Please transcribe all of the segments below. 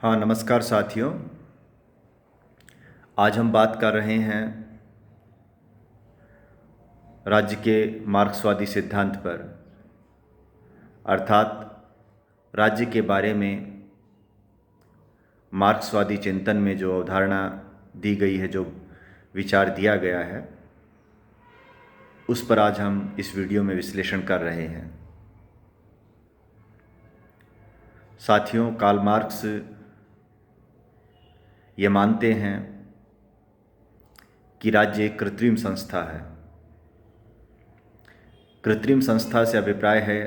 हाँ, नमस्कार साथियों। आज हम बात कर रहे हैं राज्य के मार्क्सवादी सिद्धांत पर, अर्थात राज्य के बारे में मार्क्सवादी चिंतन में जो अवधारणा दी गई है, जो विचार दिया गया है, उस पर आज हम इस वीडियो में विश्लेषण कर रहे हैं। साथियों, कार्ल मार्क्स ये मानते हैं कि राज्य एक कृत्रिम संस्था है। कृत्रिम संस्था से अभिप्राय है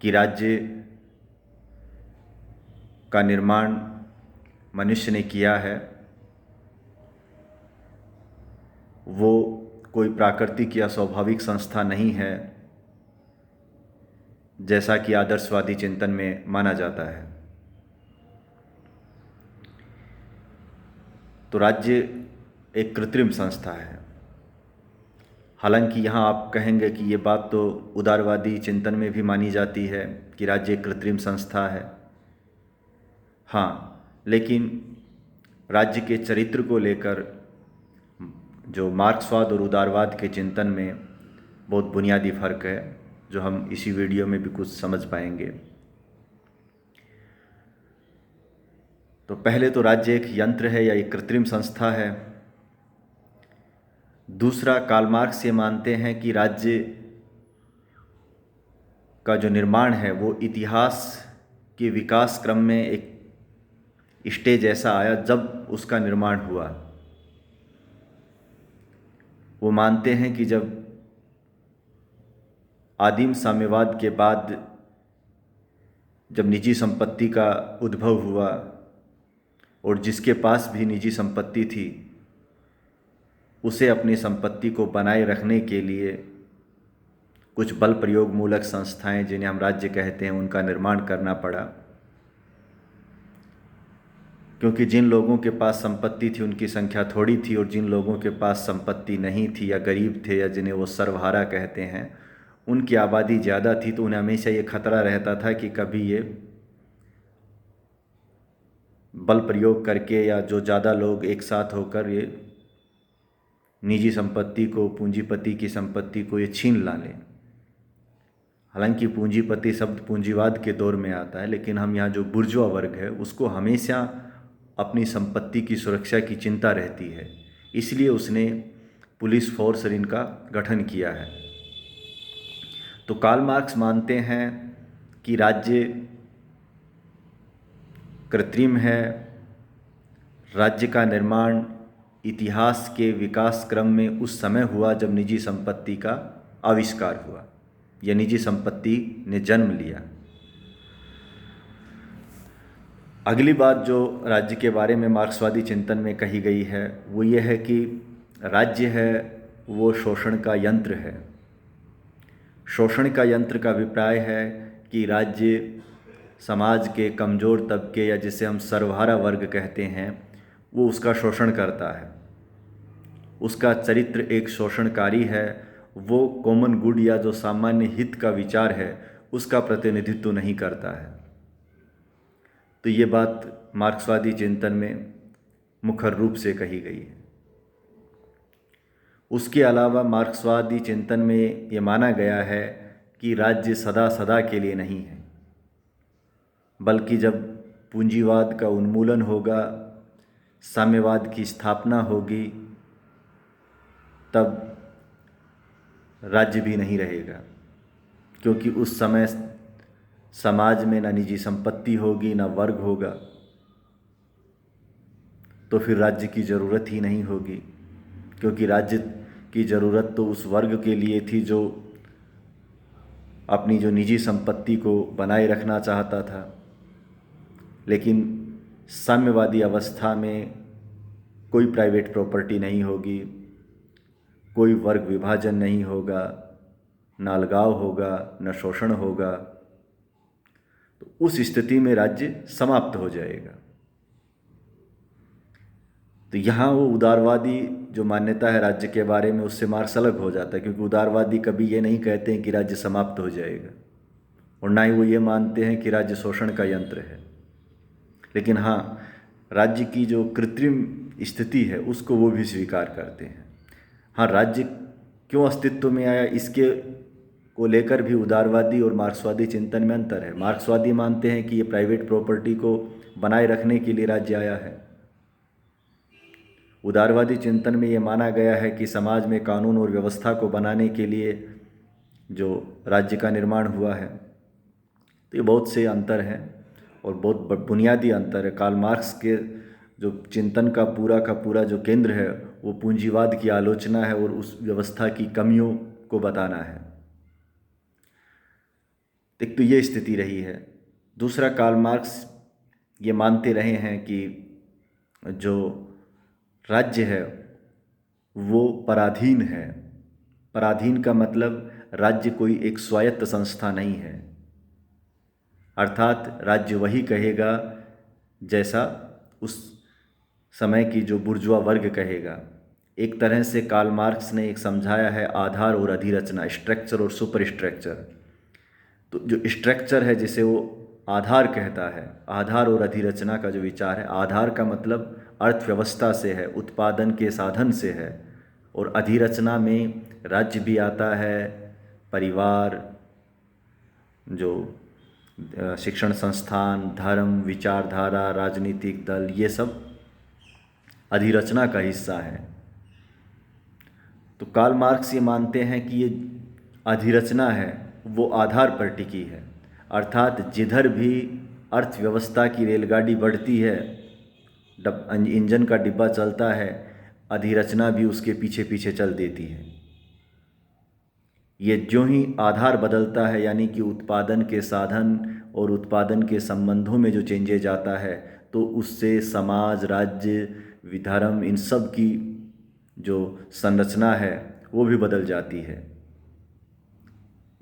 कि राज्य का निर्माण मनुष्य ने किया है, वो कोई प्राकृतिक या स्वाभाविक संस्था नहीं है, जैसा कि आदर्शवादी चिंतन में माना जाता है। तो राज्य एक कृत्रिम संस्था है। हालांकि यहाँ आप कहेंगे कि ये बात तो उदारवादी चिंतन में भी मानी जाती है कि राज्य एक कृत्रिम संस्था है। हाँ, लेकिन राज्य के चरित्र को लेकर जो मार्क्सवाद और उदारवाद के चिंतन में बहुत बुनियादी फर्क है, जो हम इसी वीडियो में भी कुछ समझ पाएंगे। तो पहले तो राज्य एक यंत्र है या एक कृत्रिम संस्था है। दूसरा, कार्ल मार्क्स ये मानते हैं कि राज्य का जो निर्माण है वो इतिहास के विकास क्रम में एक स्टेज ऐसा आया जब उसका निर्माण हुआ। वो मानते हैं कि जब आदिम साम्यवाद के बाद जब निजी संपत्ति का उद्भव हुआ और जिसके पास भी निजी संपत्ति थी, उसे अपनी संपत्ति को बनाए रखने के लिए कुछ बल प्रयोग मूलक संस्थाएं, जिन्हें हम राज्य कहते हैं, उनका निर्माण करना पड़ा। क्योंकि जिन लोगों के पास संपत्ति थी उनकी संख्या थोड़ी थी, और जिन लोगों के पास संपत्ति नहीं थी या गरीब थे या जिन्हें वो सर्वहारा कहते हैं, उनकी आबादी ज़्यादा थी। तो उन्हें हमेशा ये खतरा रहता था कि कभी ये बल प्रयोग करके या जो ज़्यादा लोग एक साथ होकर ये निजी संपत्ति को, पूंजीपति की संपत्ति को ये छीन ला लें। हालांकि पूंजीपति शब्द पूंजीवाद के दौर में आता है, लेकिन हम यहाँ जो बुर्जुआ वर्ग है उसको हमेशा अपनी संपत्ति की सुरक्षा की चिंता रहती है, इसलिए उसने पुलिस फोर्स और इनका गठन किया है। तो कार्ल मार्क्स मानते हैं कि राज्य कृत्रिम है। राज्य का निर्माण इतिहास के विकास क्रम में उस समय हुआ जब निजी संपत्ति का आविष्कार हुआ या निजी संपत्ति ने जन्म लिया। अगली बात जो राज्य के बारे में मार्क्सवादी चिंतन में कही गई है वो ये है कि राज्य है वो शोषण का यंत्र है। शोषण का यंत्र का अभिप्राय है कि राज्य समाज के कमज़ोर तबके या जिसे हम सर्वहारा वर्ग कहते हैं, वो उसका शोषण करता है। उसका चरित्र एक शोषणकारी है। वो कॉमन गुड या जो सामान्य हित का विचार है उसका प्रतिनिधित्व नहीं करता है। तो ये बात मार्क्सवादी चिंतन में मुखर रूप से कही गई है। उसके अलावा मार्क्सवादी चिंतन में ये माना गया है कि राज्य सदा सदा के लिए नहीं है, बल्कि जब पूंजीवाद का उन्मूलन होगा, साम्यवाद की स्थापना होगी, तब राज्य भी नहीं रहेगा। क्योंकि उस समय समाज में ना निजी संपत्ति होगी ना वर्ग होगा, तो फिर राज्य की ज़रूरत ही नहीं होगी। क्योंकि राज्य की ज़रूरत तो उस वर्ग के लिए थी जो अपनी जो निजी संपत्ति को बनाए रखना चाहता था। लेकिन साम्यवादी अवस्था में कोई प्राइवेट प्रॉपर्टी नहीं होगी, कोई वर्ग विभाजन नहीं होगा, न अलगाव होगा, न शोषण होगा। तो उस स्थिति में राज्य समाप्त हो जाएगा। तो यहाँ वो उदारवादी जो मान्यता है राज्य के बारे में, उससे मार्क्स अलग हो जाता है। क्योंकि उदारवादी कभी ये नहीं कहते हैं कि राज्य समाप्त हो जाएगा, और ना ही वो ये मानते हैं कि राज्य शोषण का यंत्र है। लेकिन हाँ, राज्य की जो कृत्रिम स्थिति है उसको वो भी स्वीकार करते हैं। हाँ, राज्य क्यों अस्तित्व में आया इसके को लेकर भी उदारवादी और मार्क्सवादी चिंतन में अंतर है। मार्क्सवादी मानते हैं कि ये प्राइवेट प्रॉपर्टी को बनाए रखने के लिए राज्य आया है। उदारवादी चिंतन में ये माना गया है कि समाज में कानून और व्यवस्था को बनाने के लिए जो राज्य का निर्माण हुआ है। तो ये बहुत से अंतर हैं और बहुत बुनियादी अंतर है। कार्ल मार्क्स के जो चिंतन का पूरा जो केंद्र है वो पूंजीवाद की आलोचना है और उस व्यवस्था की कमियों को बताना है। एक तो ये स्थिति रही है। दूसरा, कार्ल मार्क्स ये मानते रहे हैं कि जो राज्य है वो पराधीन है। पराधीन का मतलब राज्य कोई एक स्वायत्त संस्था नहीं है, अर्थात राज्य वही कहेगा जैसा उस समय की जो बुर्जुआ वर्ग कहेगा। एक तरह से कार्ल मार्क्स ने एक समझाया है आधार और अधिरचना, स्ट्रक्चर और सुपर स्ट्रक्चर। तो जो स्ट्रक्चर है जिसे वो आधार कहता है, आधार और अधिरचना का जो विचार है, आधार का मतलब अर्थव्यवस्था से है, उत्पादन के साधन से है, और अधिरचना में राज्य भी आता है, परिवार, जो शिक्षण संस्थान, धर्म, विचारधारा, राजनीतिक दल, ये सब अधिरचना का हिस्सा है। तो कार्ल मार्क्स ये मानते हैं कि ये अधिरचना है वो आधार पर टिकी है, अर्थात जिधर भी अर्थव्यवस्था की रेलगाड़ी बढ़ती है, इंजन का डिब्बा चलता है, अधिरचना भी उसके पीछे पीछे चल देती है। ये जो ही आधार बदलता है, यानी कि उत्पादन के साधन और उत्पादन के संबंधों में जो चेंजेज आता है, तो उससे समाज, राज्य, धर्म, इन सब की जो संरचना है वो भी बदल जाती है।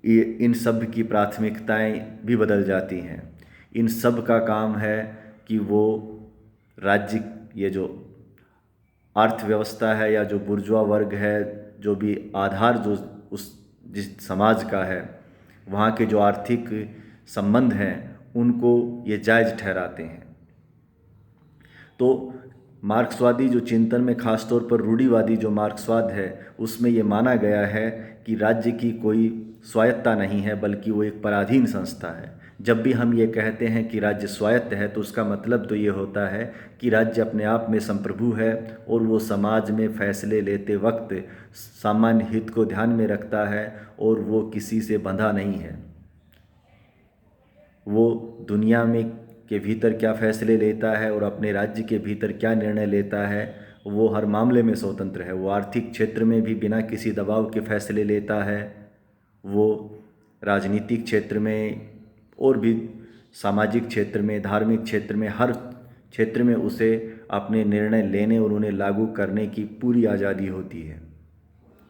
ये इन सब की प्राथमिकताएं भी बदल जाती हैं। इन सब का काम है कि वो राज्य, ये जो अर्थव्यवस्था है या जो बुर्जुआ वर्ग है, जो भी आधार जो उस जिस समाज का है, वहाँ के जो आर्थिक संबंध हैं उनको ये जायज़ ठहराते हैं। तो मार्क्सवादी जो चिंतन में ख़ास तौर पर रूढ़िवादी जो मार्क्सवाद है उसमें ये माना गया है कि राज्य की कोई स्वायत्ता नहीं है, बल्कि वो एक पराधीन संस्था है। जब भी हम ये कहते हैं कि राज्य स्वायत्त है तो उसका मतलब तो ये होता है कि राज्य अपने आप में संप्रभु है और वो समाज में फैसले लेते वक्त सामान्य हित को ध्यान में रखता है और वो किसी से बंधा नहीं है। वो दुनिया में के भीतर क्या फैसले लेता है और अपने राज्य के भीतर क्या निर्णय लेता है, वो हर मामले में स्वतंत्र है। वो आर्थिक क्षेत्र में भी बिना किसी दबाव के फैसले लेता है। वो राजनीतिक क्षेत्र में और भी सामाजिक क्षेत्र में, धार्मिक क्षेत्र में, हर क्षेत्र में उसे अपने निर्णय लेने और उन्हें लागू करने की पूरी आज़ादी होती है।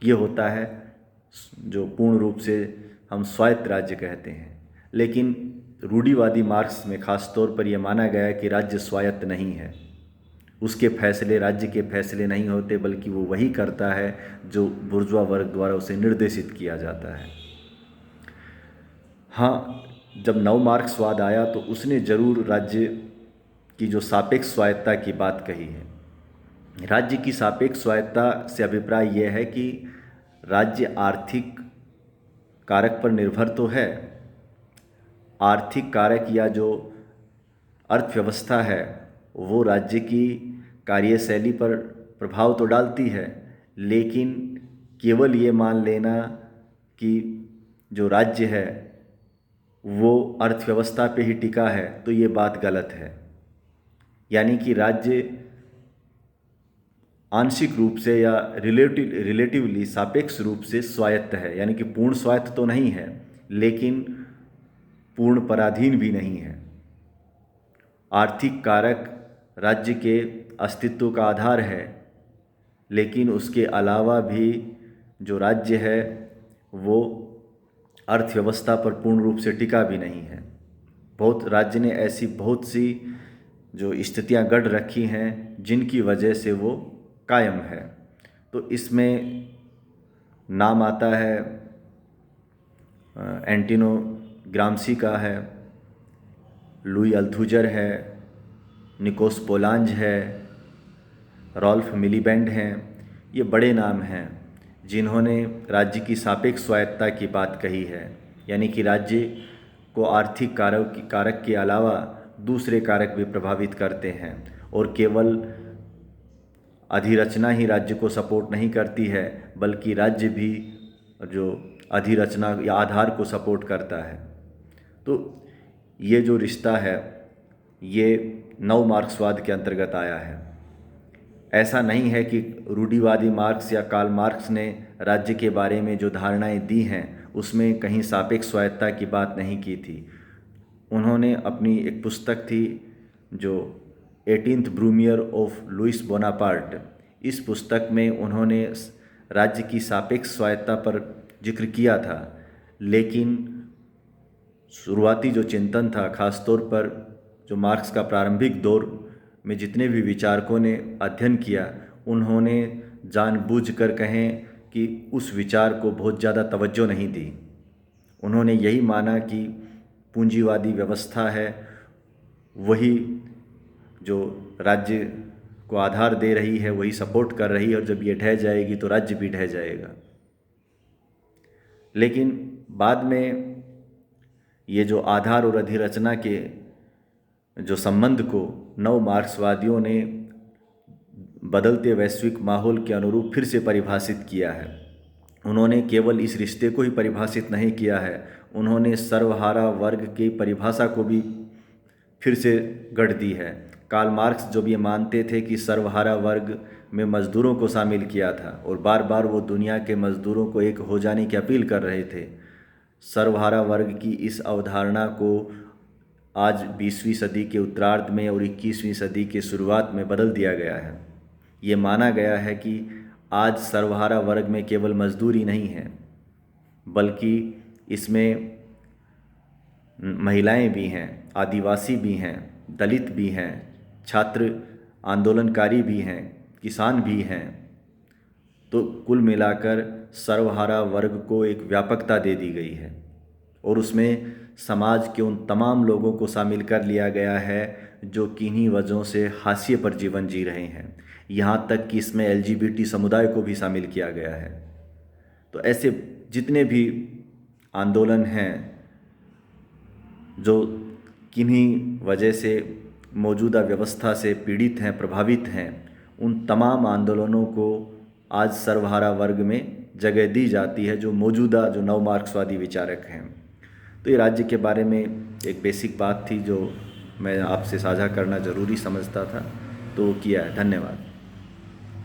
ये होता है जो पूर्ण रूप से हम स्वायत्त राज्य कहते हैं। लेकिन रूढ़िवादी मार्क्स में ख़ास तौर पर यह माना गया है कि राज्य स्वायत्त नहीं है। उसके फैसले राज्य के फैसले नहीं होते, बल्कि वो वही करता है जो बुर्जुआ वर्ग द्वारा उसे निर्देशित किया जाता है। हाँ, जब नव मार्क्सवाद आया तो उसने ज़रूर राज्य की जो सापेक्ष स्वायत्ता की बात कही है। राज्य की सापेक्ष स्वायत्ता से अभिप्राय यह है कि राज्य आर्थिक कारक पर निर्भर तो है, आर्थिक कारक या जो अर्थव्यवस्था है वो राज्य की कार्यशैली पर प्रभाव तो डालती है, लेकिन केवल ये मान लेना कि जो राज्य है वो अर्थव्यवस्था पे ही टिका है तो ये बात गलत है। यानी कि राज्य आंशिक रूप से या रिलेटिवली सापेक्ष रूप से स्वायत्त है, यानी कि पूर्ण स्वायत्त तो नहीं है लेकिन पूर्ण पराधीन भी नहीं है। आर्थिक कारक राज्य के अस्तित्व का आधार है, लेकिन उसके अलावा भी जो राज्य है वो अर्थव्यवस्था पर पूर्ण रूप से टिका भी नहीं है। बहुत राज्य ने ऐसी बहुत सी जो स्थितियां गढ़ रखी हैं जिनकी वजह से वो कायम है। तो इसमें नाम आता है एंटिनो ग्राम्सी का है, लुई अल्थुजर है, निकोस पोलांज है, रॉल्फ मिलीबैंड हैं। ये बड़े नाम हैं जिन्होंने राज्य की सापेक्ष स्वायत्तता की बात कही है, यानी कि राज्य को आर्थिक कारक के अलावा दूसरे कारक भी प्रभावित करते हैं और केवल अधिरचना ही राज्य को सपोर्ट नहीं करती है, बल्कि राज्य भी जो अधिरचना या आधार को सपोर्ट करता है। तो ये जो रिश्ता है ये नव मार्क्सवाद के अंतर्गत आया है। ऐसा नहीं है कि रूढ़िवादी मार्क्स या कार्ल मार्क्स ने राज्य के बारे में जो धारणाएं दी हैं उसमें कहीं सापेक्ष स्वायत्तता की बात नहीं की थी। उन्होंने अपनी एक पुस्तक थी जो 18th ब्रूमियर ऑफ लुइस बोनापार्ट, इस पुस्तक में उन्होंने राज्य की सापेक्ष स्वायत्तता पर जिक्र किया था, लेकिन शुरुआती जो चिंतन था, खासतौर पर जो मार्क्स का प्रारंभिक दौर में जितने भी विचारकों ने अध्ययन किया, उन्होंने जानबूझकर कहें कि उस विचार को बहुत ज़्यादा तवज्जो नहीं दी। उन्होंने यही माना कि पूंजीवादी व्यवस्था है वही जो राज्य को आधार दे रही है, वही सपोर्ट कर रही है, और जब ये ढह जाएगी तो राज्य भी ढह जाएगा। लेकिन बाद में ये जो आधार और अधिरचना के जो संबंध को नव मार्क्सवादियों ने बदलते वैश्विक माहौल के अनुरूप फिर से परिभाषित किया है। उन्होंने केवल इस रिश्ते को ही परिभाषित नहीं किया है, उन्होंने सर्वहारा वर्ग की परिभाषा को भी फिर से गढ़ दी है। कार्ल मार्क्स जब ये मानते थे कि सर्वहारा वर्ग में मज़दूरों को शामिल किया था और बार बार वो दुनिया के मज़दूरों को एक हो जाने की अपील कर रहे थे, सर्वहारा वर्ग की इस अवधारणा को आज 20वीं सदी के उत्तरार्ध में और 21वीं सदी के शुरुआत में बदल दिया गया है। ये माना गया है कि आज सर्वहारा वर्ग में केवल मजदूरी नहीं है, बल्कि इसमें महिलाएं भी हैं, आदिवासी भी हैं, दलित भी हैं, छात्र आंदोलनकारी भी हैं, किसान भी हैं। तो कुल मिलाकर सर्वहारा वर्ग को एक व्यापकता दे दी गई है और उसमें समाज के उन तमाम लोगों को शामिल कर लिया गया है जो किन्हीं वजहों से हाशिए पर जीवन जी रहे हैं। यहाँ तक कि इसमें LGBT समुदाय को भी शामिल किया गया है। तो ऐसे जितने भी आंदोलन हैं जो किन्हीं वजह से मौजूदा व्यवस्था से पीड़ित हैं, प्रभावित हैं, उन तमाम आंदोलनों को आज सर्वहारा वर्ग में जगह दी जाती है जो मौजूदा जो नव मार्क्सवादी विचारक हैं। तो ये राज्य के बारे में एक बेसिक बात थी जो मैं आपसे साझा करना ज़रूरी समझता था, तो किया है। धन्यवाद।